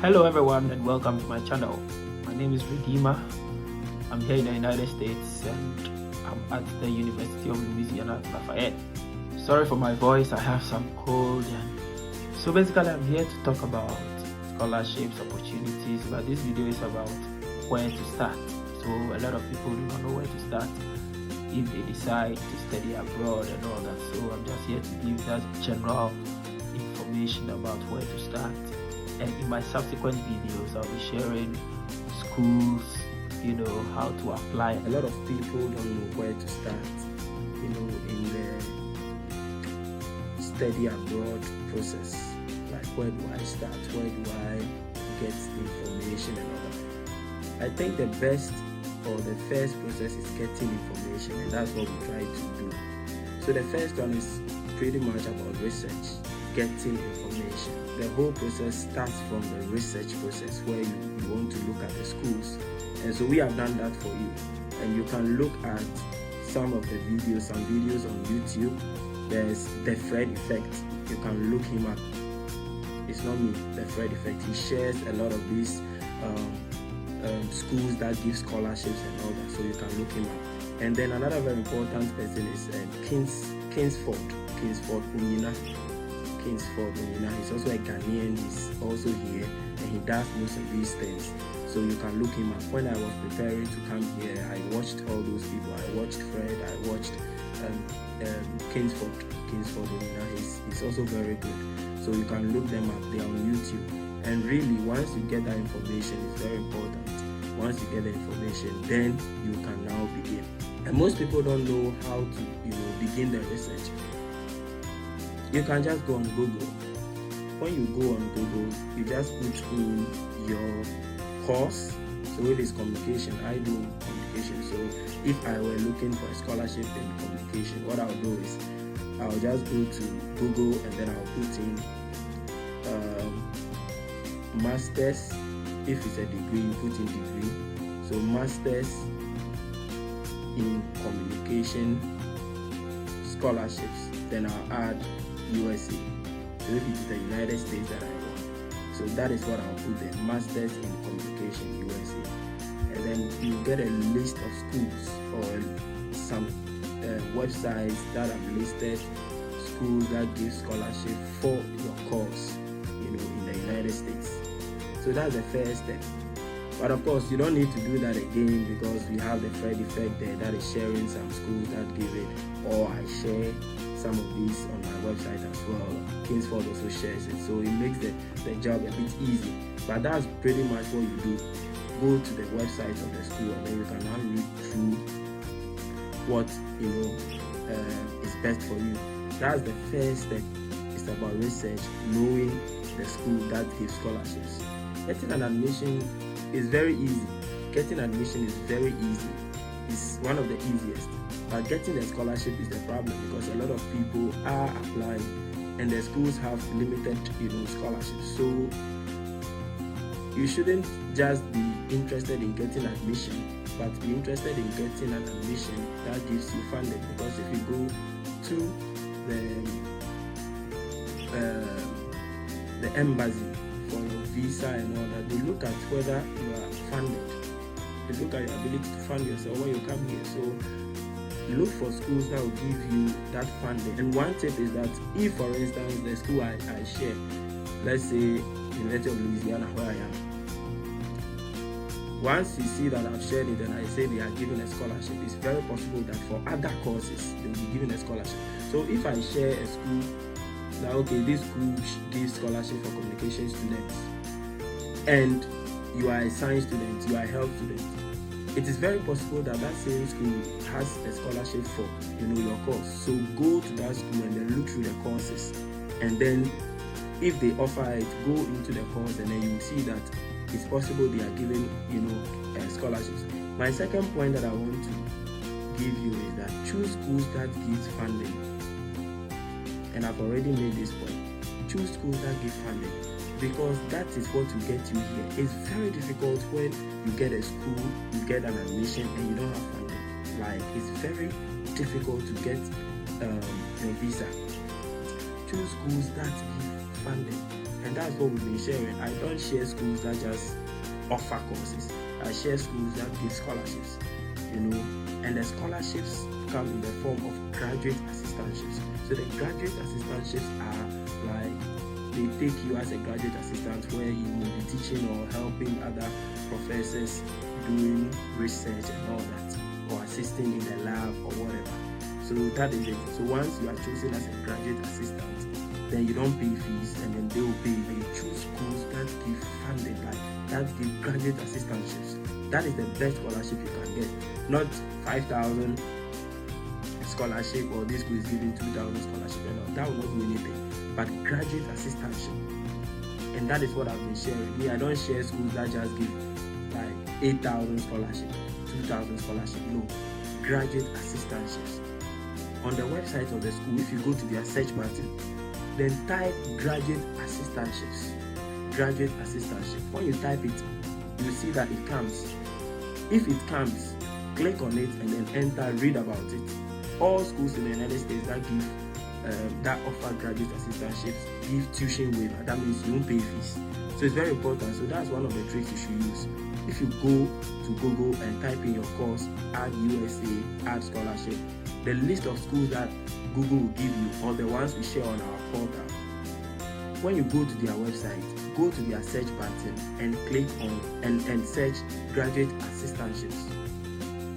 Hello everyone and welcome to my channel. My name is Redeemer. I'm here in the United States and I'm at the University of Louisiana at Lafayette. Sorry for my voice, I have some cold, and so basically I'm here to talk about scholarships, opportunities, but this video is about where to start. So a lot of people do not know where to start if they decide to study abroad and all that. So I'm just here to give that general information about where to start. And in my subsequent videos, I'll be sharing schools, how to apply. A lot of people don't know where to start, in the study abroad process. Like, where do I start? Where do I get information and all that? I think the best or the first process is getting information, and that's what we try to do. So the first one is pretty much about research, getting information. The whole process starts from the research process where you want to look at the schools, and so we have done that for you. And you can look at some of the videos, some videos on YouTube. There's the Fred Effect. You can look him up. It's not me, the Fred Effect. He shares a lot of these schools that give scholarships and all that, so you can look him up. And then another very important person is Kingsford Onyina. He's also a Ghanaian. He's also here and he does most of these things, so you can look him up. When I was preparing to come here, I watched all those people. I watched Fred, I watched Kingsford Onyina. He's also very good, so you can look them up. They are on YouTube. And really, once you get that information, it's very important. Once you get the information, then you can now begin. And most people don't know how to begin the research. You can just go on Google. When you go on Google, you just put in your course. So if it's communication, I do communication. So if I were looking for a scholarship in communication, what I'll do is I'll just go to Google and then I'll put in masters. If it's a degree, you put in degree. So masters in communication scholarships. Then I'll add USA. So if it's the United States that I want, so that is what I'll put there, masters in communication USA. And then you get a list of schools or some websites that have listed schools that give scholarship for your course, in the United States. So that's the first step. But of course, you don't need to do that again, because we have the Fred Effect there that is sharing some schools that give it, or I share some of these on my website as well. Kingsford also shares it, so it makes the job a bit easy. But that's pretty much what you do. Go to the website of the school and then you can now read through what is best for you. That's the first step. It's about research, knowing the school that gives scholarships. Getting an admission is very easy. Getting admission is very easy. It's one of the easiest. But getting a scholarship is the problem, because a lot of people are applying and the schools have limited scholarships. So you shouldn't just be interested in getting admission, but be interested in getting an admission that gives you funding. Because if you go to the embassy for your visa and all that, they look at whether you are funded. They look at your ability to fund yourself when you come here. So look for schools that will give you that funding. And one tip is that if, for instance, the school I share, let's say University of Louisiana, where I am, once you see that I've shared it and I say they are giving a scholarship, it's very possible that for other courses they will be giving a scholarship. So if I share a school that, okay, this school gives scholarship for communication students, and you are a science student, you are a health student, it is very possible that that same school has a scholarship for your course. So go to that school and then look through the courses, and then if they offer it, go into the course, and then you will see that it's possible they are giving scholarships. My second point that I want to give you is that choose schools that give funding. And I've already made this point. Choose schools that give funding, because that is what will get you here. It's very difficult when you get a school, you get an admission and you don't have funding. Like, it's very difficult to get your visa. Choose schools that give funding, And that's what we've been sharing. I don't share schools that just offer courses. I share schools that give scholarships, and the scholarships come in the form of graduate assistantships. So the graduate assistantships are like, they take you as a graduate assistant where you will be teaching or helping other professors doing research and all that, or assisting in the lab or whatever. So that is it. So once you are chosen as a graduate assistant, then you don't pay fees, and then they will pay. They choose schools that give funding, that give graduate assistantships. That is the best scholarship you can get. Not 5,000 scholarship, or this school is giving 2,000 scholarship, and all. That will not do anything. But graduate assistantship, and that is what I've been sharing. Me, I don't share schools that just give like 8,000 scholarship, 2,000 scholarship. No, graduate assistantships. On the website of the school, if you go to their search button, then type graduate assistantships. Graduate assistantship. When you type it, you see that it comes. If it comes, click on it and then enter, read about it. All schools in the United States that give that offer graduate assistantships give tuition waiver. That means you don't pay fees. So it's very important. So that's one of the tricks you should use. If you go to Google and type in your course, add USA, add scholarship, the list of schools that Google will give you, or the ones we share on our portal, when you go to their website, go to their search button and click on and search graduate assistantships.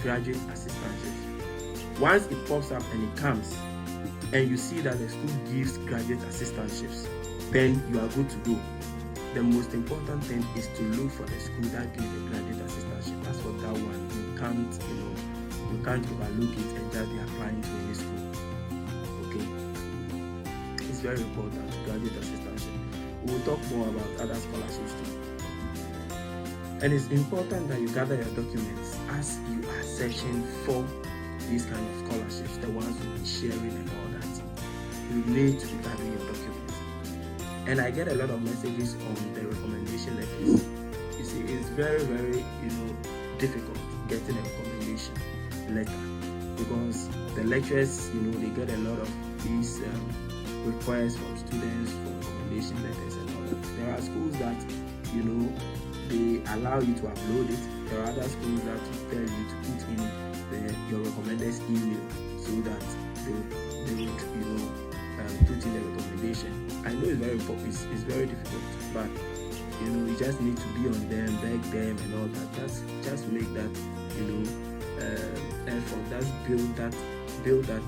Graduate assistantships. Once it pops up and it comes, and you see that the school gives graduate assistantships, then you are good to go. The most important thing is to look for the school that gives the graduate assistantship. That's what that one. You can't overlook it and just be applying to any school. Okay, it's very important. Graduate assistantship. We will talk more about other scholarships too. And it's important that you gather your documents as you are searching for these kind of scholarships, the ones we'll be sharing and all that. You need to be gathering your documents. And I get a lot of messages on the recommendation letters. You see, it's very, very, difficult getting a recommendation letter, because the lecturers, they get a lot of these requests from students for recommendation letters and all that. There are schools that, they allow you to upload it. There are other schools that tell you to put in your recommender's email so that they would put in the recommendation. I know it's very important, it's very difficult, but you just need to be on them, beg them and all that. Just make that effort. Just build that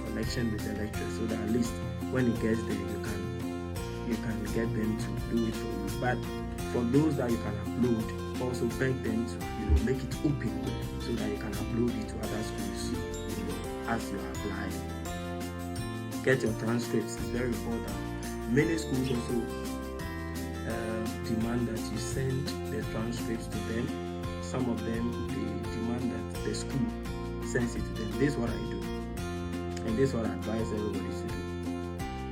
connection with the lecturer, so that at least when it gets there, you can get them to do it for you. But for those that you can upload, also beg them to make it open so that you can upload it to other schools as you apply. Get your transcripts, it's very important. Many schools also demand that you send the transcripts to them. Some of them, they demand that the school sends it to them. This is what I do, and this is what I advise everybody to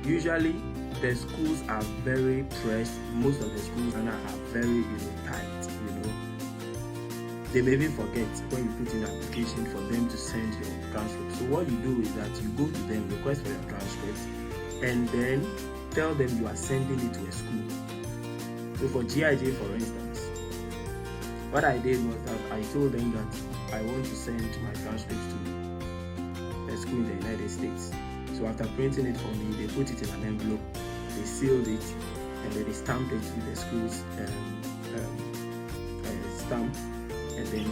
do. Usually the schools are very pressed. Most of the schools are very tight. They may even forget when you put in an application for them to send your transcript. So what you do is that you go to them, request for your transcript, and then tell them you are sending it to a school. So for GIJ, for instance, what I did was that I told them that I want to send my transcripts to a school in the United States. So after printing it for me, they put it in an envelope, they sealed it, and then they stamped it with the school's stamp. And then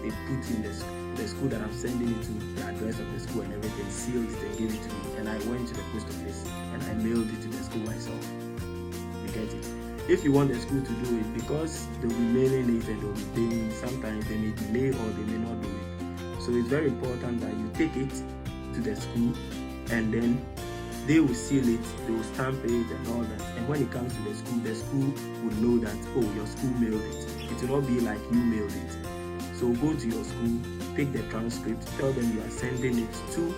they put in the school that I'm sending it to, the address of the school and everything, sealed it and gave it to me. And I went to the post office and I mailed it to the school myself. You get it? If you want the school to do it, because they'll be mailing it and they'll be paying, sometimes they may delay or they may not do it. So it's very important that you take it to the school, and then they will seal it, they will stamp it and all that. And when it comes to the school will know that, oh, your school mailed it. It will not be like you mailed it. So go to your school, take the transcript, tell them you are sending it to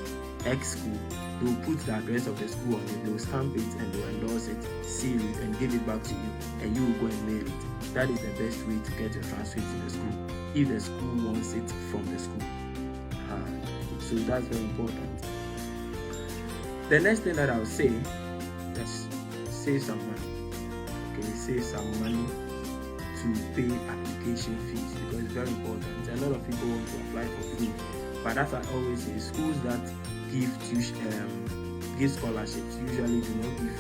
X school. They will put the address of the school on it, they will stamp it and they will endorse it, seal it and give it back to you, and you will go and mail it. That is the best way to get your transcript to the school, if the school wants it from the school. So that's very important. The next thing that I would say is save some money. save some money to pay application fees, because it's very important. A lot of people want to apply for free, but as I always say, schools that give scholarships usually do not give,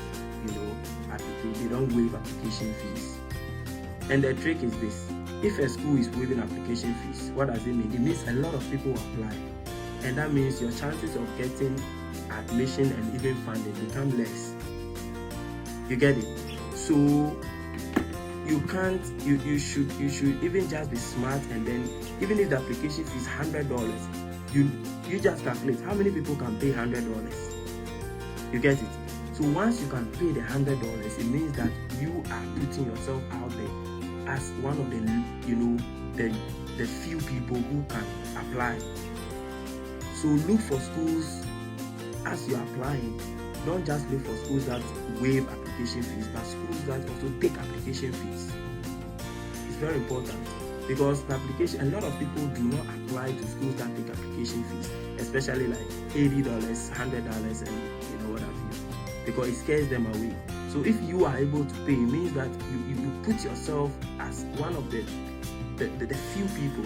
they don't waive application fees. And the trick is this: if a school is waiving application fees, what does it mean? It means a lot of people apply, and that means your chances of getting admission and even funding become less. You get it? So you can't, you should even just be smart, and then even if the application fee is $100, you just calculate how many people can pay $100. You get it? So once you can pay the $100, it means that you are putting yourself out there as one of the the few people who can apply. So look for schools as you're applying. Don't just look for schools that waive application fees, but schools that also take application fees. It's very important, because the application, a lot of people do not apply to schools that take application fees, especially like $80, $100, and what have you, because it scares them away. So if you are able to pay, it means that you put yourself as one of the few people.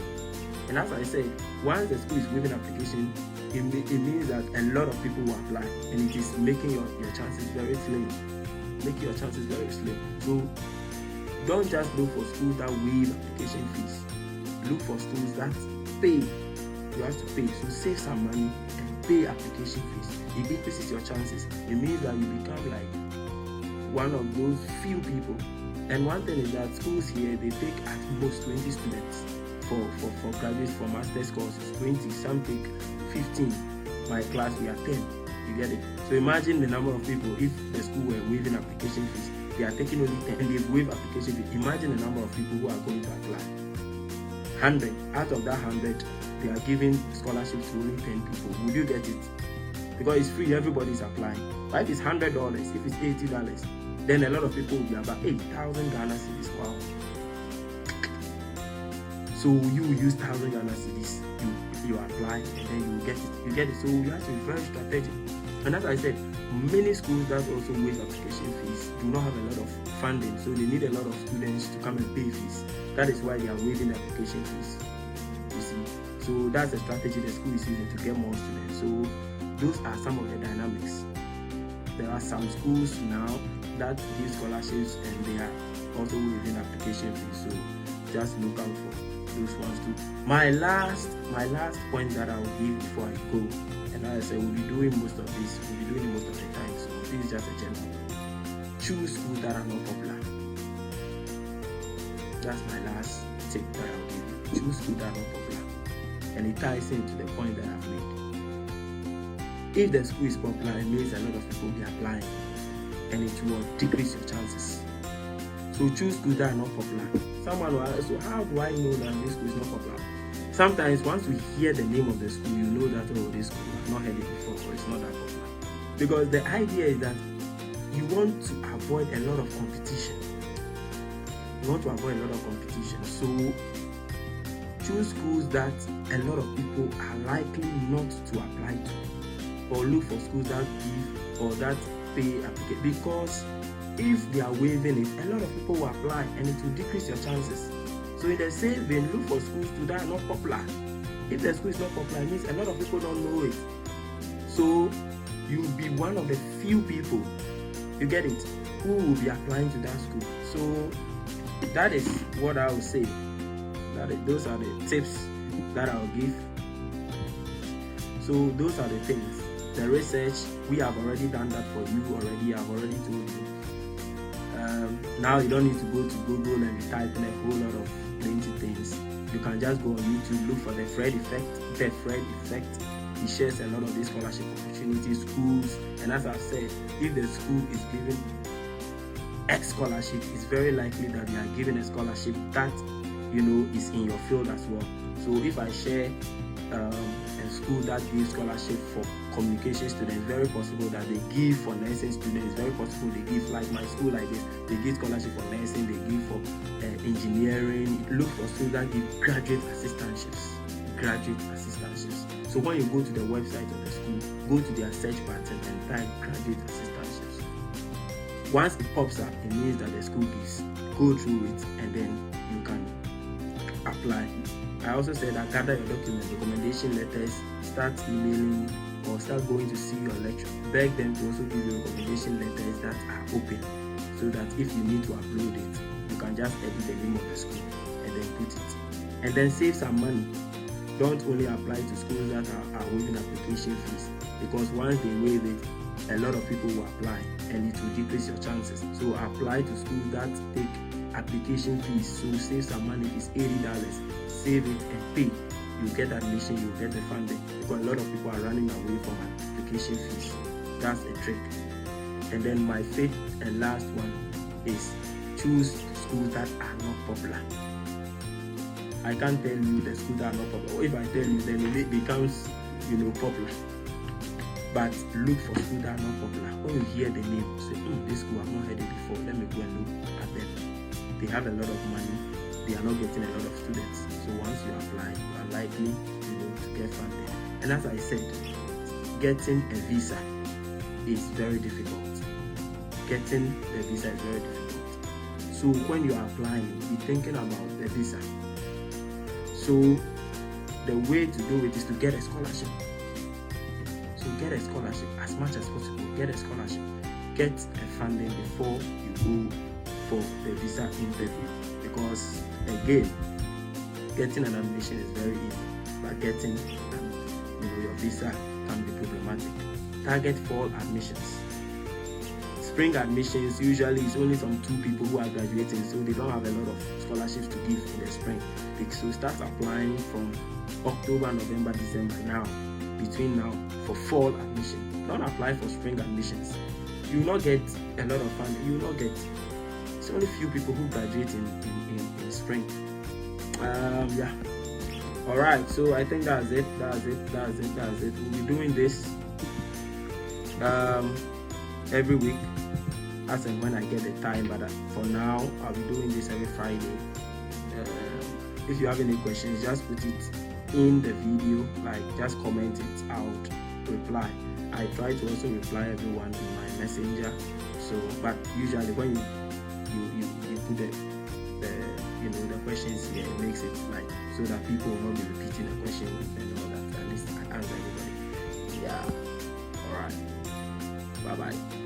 And as I said, once the school is waiving application, it means that a lot of people will apply, and it is making your chances very slim. Making your chances very slim. So don't just look for schools that waive application fees. Look for schools that pay. You have to pay. So save some money and pay application fees. It increases your chances. It means that you become like one of those few people. And one thing is that schools here, they take at most 20 students for graduates, for master's courses. 20, some take 15. My class, we are 10. You get it? So imagine the number of people. If the school were waiving application fees, they are taking only 10, and they've waived application fees. Imagine the number of people who are going to apply. 100. Out of that 100, they are giving scholarships to only 10 people. Would you get it? Because it's free, everybody's applying. But if it's $100, if it's $80, then a lot of people will be about 8,000 Ghana cedis. Wow. So you use 1,000 Ghana cedis, you apply, and then you get it. You get it. So you have to be very strategic. And as I said, many schools that also waive application fees do not have a lot of funding, so they need a lot of students to come and pay fees. That is why they are waiving the application fees. You see, so that's the strategy the school is using to get more students. So those are some of the dynamics. There are some schools now that give scholarships, and they are also waiving application fees. So just look out for those ones too. My last point that I will give before I go, and as I said, we'll be doing most of this. We'll be doing it most of the time. So this is just a general. Choose schools that are not popular. That's my last tip that I'll give you. Choose schools that are not popular, and it ties into the point that I've made. If the school is popular, it means a lot of people will be applying, and it will decrease your chances. So choose schools that are not popular. Someone will ask, so how do I know that this school is not popular? Sometimes once you hear the name of the school, you know that, oh, this school, I've not heard it before, or it's not that popular. Because the idea is that you want to avoid a lot of competition. You want to avoid a lot of competition. So choose schools that a lot of people are likely not to apply to. Or look for schools that give or that pay application, because if they are waiving it, a lot of people will apply, and it will decrease your chances. So in the same vein, look for schools that are not popular. If the school is not popular, it means a lot of people don't know it. So you'll be one of the few people, you get it, who will be applying to that school. So that is what I will say. Those are the tips that I'll give. So those are the things. The research, we have already done that for you already. I've already told you. Now you don't need to go to Google and be typing a whole lot of plenty things. You can just go on YouTube, look for the Fred Effect. The Fred Effect, he shares a lot of these scholarship opportunities, schools, and as I've said, if the school is giving X scholarship, it's very likely that they are giving a scholarship that is in your field as well. So if I share a school that gives scholarship for communication students, very possible that they give for nursing students, very possible they give, like my school like this, they give scholarship for nursing, they give for engineering. Look for schools that give graduate assistantships. So when you go to the website of the school, go to their search button and type graduate assistantships. Once it pops up, it means that the school gives. Go through it and then you can apply. I also said that gather your documents, recommendation letters, start emailing or start going to see your lecturer. Beg them to also give you recommendation letters that are open, so that if you need to upload it, you can just edit the name of the school and then put it. And then save some money. Don't only apply to schools that are waiving application fees, because once they waive it, a lot of people will apply and it will decrease your chances. So apply to schools that take application fees. So save some money. It's $80. Save it and pay. You get admission, you get the funding, because a lot of people are running away from application fees. That's a trick. And then my fifth and last one is choose schools that are not popular. I can't tell you the schools that are not popular. Or if I tell you, then it becomes, popular. But look for schools that are not popular. When you hear the name, say, this school I've not heard it before. Let me go and look at them. They have a lot of money. They are not getting a lot of students. So once you apply, you are likely, to get funded. And as I said, getting a visa is very difficult. Getting the visa is very difficult. So when you are applying, be thinking about the visa. So the way to do it is to get a scholarship. So get a scholarship as much as possible. Get a scholarship. Get a funding before you go for the visa interview. Because again, getting an admission is very easy, but getting your visa can be problematic. Target fall admissions. Spring admissions usually is only some 2 people who are graduating, so they don't have a lot of scholarships to give in the spring. So start applying from October, November, December between now for fall admission. Don't apply for spring admissions. You will not get a lot of funding. You will not get. It's only few people who graduate in spring. All right. So I think that's it. We'll be doing this every week as and when I get the time. But for now, I'll be doing this every Friday. If you have any questions, just put it in the video, just comment it out, reply. I try to also reply everyone in my messenger. So, but usually when you put the questions here, it makes it so that people will not be repeating the question and all that. At least I answer everybody. Yeah. All right. Bye bye.